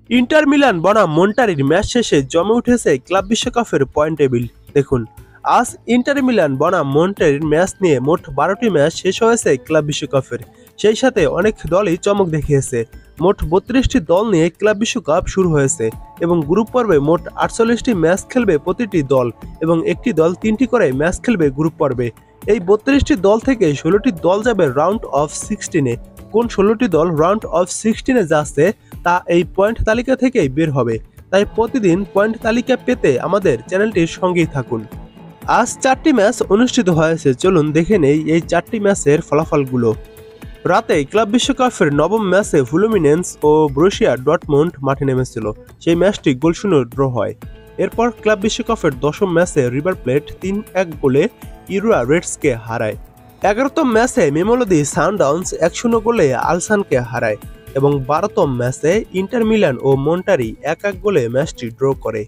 Inter Milan বনাম মন্টারির match শেষে জমে উঠেছে ক্লাব বিশ্বকাপের পয়েন্ট টেবিল। দেখুন, আজ ইন্টার মিলান বনাম মন্টারির ম্যাচ নিয়ে মোট 12টি ম্যাচ শেষ হয়েছে ক্লাব বিশ্বকাপের। সেই সাথে অনেক দলই চমক দেখিয়েছে। মোট 32টি দল নিয়ে ক্লাব বিশ্বকাপ শুরু হয়েছে এবং গ্রুপ পর্বে মোট 48টি ম্যাচ খেলবে প্রতিটি দল এবং একটি দল 3টি করে ম্যাচ খেলবে গ্রুপ পর্বে। এই 32টি দল থেকে 16টি দল যাবে রাউন্ড অফ 16-এ। কোন 16টি দল রাউন্ড অফ 16-এ যাচ্ছে তা এই পয়েন্ট তালিকা থেকেই বের হবে। তাই প্রতিদিন পয়েন্ট তালিকা পেতে আমাদের চ্যানেলটির সঙ্গেই থাকুন। আজ 4টি ম্যাচ অনুষ্ঠিত হয়েছে, চলুন দেখে নেই এই 4টি ম্যাচের ফলাফলগুলো। রাতে ক্লাব বিশ্বকাপের নবম ম্যাচে ফ্লুমিনেন্স ও ব্রুসিয়া ডর্টমুন্ড মাঠে নেমেছিল। সেই ম্যাচটি গোলশূন্য ড্র হয়। এরপর ক্লাব বিশ্বকাপের দশম ম্যাচে রিভার প্লেট 3-1 গোলে ইউরা রেডসকে হারায়। 11তম ম্যাচে মেমোলোদি সানডাউন্স 1-0 গোলে আলসানকে হারায় এবং 12তম ম্যাচে ইন্টার মিলান ও মন্টারি 1-1 গোলে ম্যাচটি ড্র করে।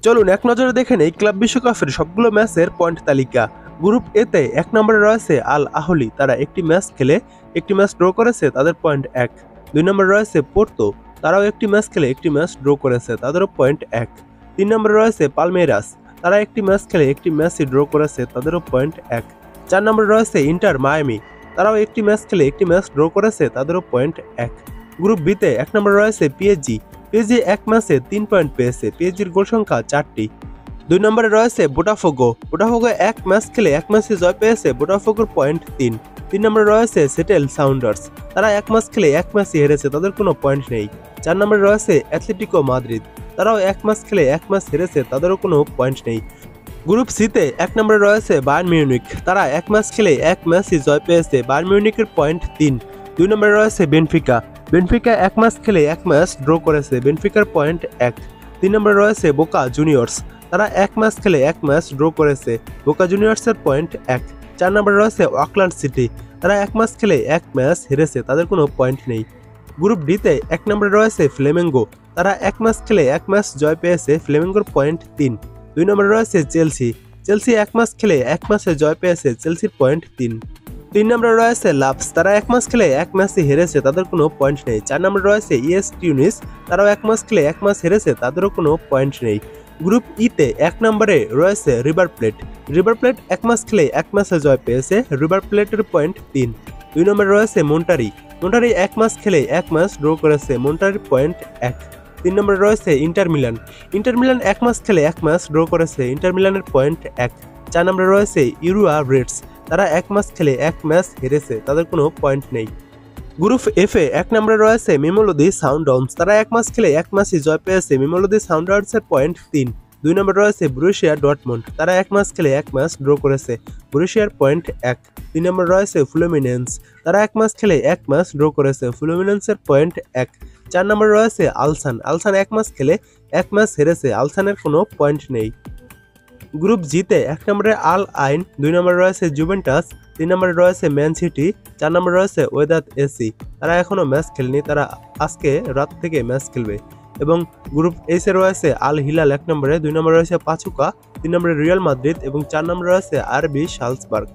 চলুন এক নজরে দেখে নেই ক্লাব বিশ্বকাপের সবগুলো ম্যাচের পয়েন্ট তালিকা। গ্রুপ এতে 1 নম্বরে রয়েছে আল আহলি, তারা একটি ম্যাচ খেলে একটি ম্যাচ ড্র করেছে, তাদের পয়েন্ট 1। 2 নম্বরে রয়েছে পোর্তো, তারাও একটি ম্যাচ খেলে একটি ম্যাচ ড্র করেছে, তাদেরও পয়েন্ট 1। 3 নম্বরে রয়েছে পালমেইরাস, তারা একটি ম্যাচ খেলে একটি ম্যাচই ড্র করেছে, তাদেরও পয়েন্ট 1। 4 নম্বরে রয়েছে ইন্টার মায়ামি, তারাও একটি ম্যাচ খেলে একটি ম্যাচ ড্র করেছে, তাদেরও পয়েন্ট 1। গ্রুপ বিতে 1 নম্বরে রয়েছে পিএসজি, পিএসজি এক ম্যাচে 3 পয়েন্ট পেয়েছে, পিএসজির গোল সংখ্যা 4টি। 2 নম্বরে রয়েছে বোটাফোগো, বোটাফোগো এক ম্যাচ খেলে এক ম্যাচে জয় পেয়েছে, বোটাফোগোর পয়েন্ট 3। 3 নম্বরে রয়েছে সেটেল সাউন্ডার্স, তারা এক ম্যাচ খেলে এক ম্যাচই হেরেছে, তাদের কোনো পয়েন্ট নেই। 4 নম্বরে রয়েছে অ্যাথলেটিকো মাদ্রিদ, তারাও এক ম্যাচ খেলে এক ম্যাচ হেরেছে, তাদেরও কোনো পয়েন্ট নেই। গ্রুপ সিতে 1 নম্বরে রয়েছে বায়ার্ন মিউনিক, তারা এক ম্যাচ খেলে এক ম্যাচই জয় পেয়েছে, বায়ার্ন মিউনিকের পয়েন্ট 3। 2 নম্বরে রয়েছে বেনফিকা, বেনফিকা এক ম্যাচ খেলে এক ম্যাচ ড্র করেছে, বেনফিকার পয়েন্ট 1। 3 নম্বরে রয়েছে বোকা জুনিয়র্স, তারা এক ম্যাচ খেলে এক ম্যাচ ড্র করেছে, বোকা জুনিয়র্সের পয়েন্ট 1। 4 নম্বরে রয়েছে অকল্যান্ড সিটি, তারা এক ম্যাচ খেলে এক ম্যাচ হেরেছে, তাদের কোনো পয়েন্ট নেই। গ্রুপ ডিতে 1 নম্বরে রয়েছে ফ্লেমেঙ্গো, তারা এক ম্যাচ খেলে এক ম্যাচ জয় পেয়েছে, ফ্লেমেঙ্গোর পয়েন্ট 3। 2 নম্বরে রয়েছে চেলসি, চেলসি এক ম্যাচ খেলে এক ম্যাচে জয় পেয়েছে, চেলসির পয়েন্ট 3। 3 নম্বরে রয়েছে লাভস, তারা এক ম্যাচ খেলে এক ম্যাচই হেরেছে, তাদের কোনো পয়েন্ট নেই। 4 নম্বরে রয়েছে ইএস টিউনিস, তারাও এক ম্যাচ খেলে এক ম্যাচ হেরেছে, তাদেরও কোনো পয়েন্ট নেই। গ্রুপ ইতে 1 নম্বরে রয়েছে রিভার প্লেট, রিভার প্লেট এক ম্যাচ খেলে এক ম্যাচে জয় পেয়েছে, রিভার প্লেটের পয়েন্ট 3। 2 নম্বরে রয়েছে মন্টারি, মন্টারি এক ম্যাচ খেলে এক ম্যাচ ড্র করেছে, মন্টারির পয়েন্ট 1। 3 নম্বরে রয়েছে ইন্টার মিলান, ইন্টার মিলান এক ম্যাচ খেলে এক ম্যাচ ড্র করেছে, ইন্টার মিলানের পয়েন্ট 1। 4 নম্বরে রয়েছে ইউরা রেডস, তারা এক ম্যাচ খেলে এক ম্যাচ হেরেছে, তাদের কোনো পয়েন্ট নেই। গ্রুপ এফে 1 নম্বরে রয়েছে মেমোলোদি সাউন্ডাউন্স, তারা এক ম্যাচ খেলে এক ম্যাচই জয় পেয়েছে, মেমোলোদি সাউন্ডাউন্সের পয়েন্ট 3। 2 নম্বরে রয়েছে ব্রুসিয়া ডর্টমুন্ড, তারা এক ম্যাচ খেলে এক ম্যাচ ড্র করেছে, ব্রুসিয়ার পয়েন্ট 1। 3 নম্বরে রয়েছে ফ্লুমিনেন্স, তারা এক ম্যাচ খেলে এক ম্যাচ ড্র করেছে, ফ্লুমিনেন্সের পয়েন্ট 1। 4 নম্বরে রয়েছে আলসান, আলসান এক ম্যাচ খেলে এক ম্যাচ হেরেছে, আলসানের কোনো পয়েন্ট নেই। গ্রুপ জিতে 1 নম্বরে আল আইন, 2 নম্বরে রয়েছে জুভেন্টাস, 3 নম্বরে রয়েছে ম্যান সিটি, 4 নম্বরে রয়েছে ওয়েদাত এসি, তারা এখনও ম্যাচ খেলেনি, তারা আজকে রাত থেকে ম্যাচ খেলবে। এবং গ্রুপ এইচে রয়েছে আল হিলাল 1 নম্বরে, 2 নম্বরে রয়েছে পাচুকা, 3 নম্বরে রিয়াল মাদ্রিদ এবং 4 নম্বরে রয়েছে আরবি সালজবার্গ।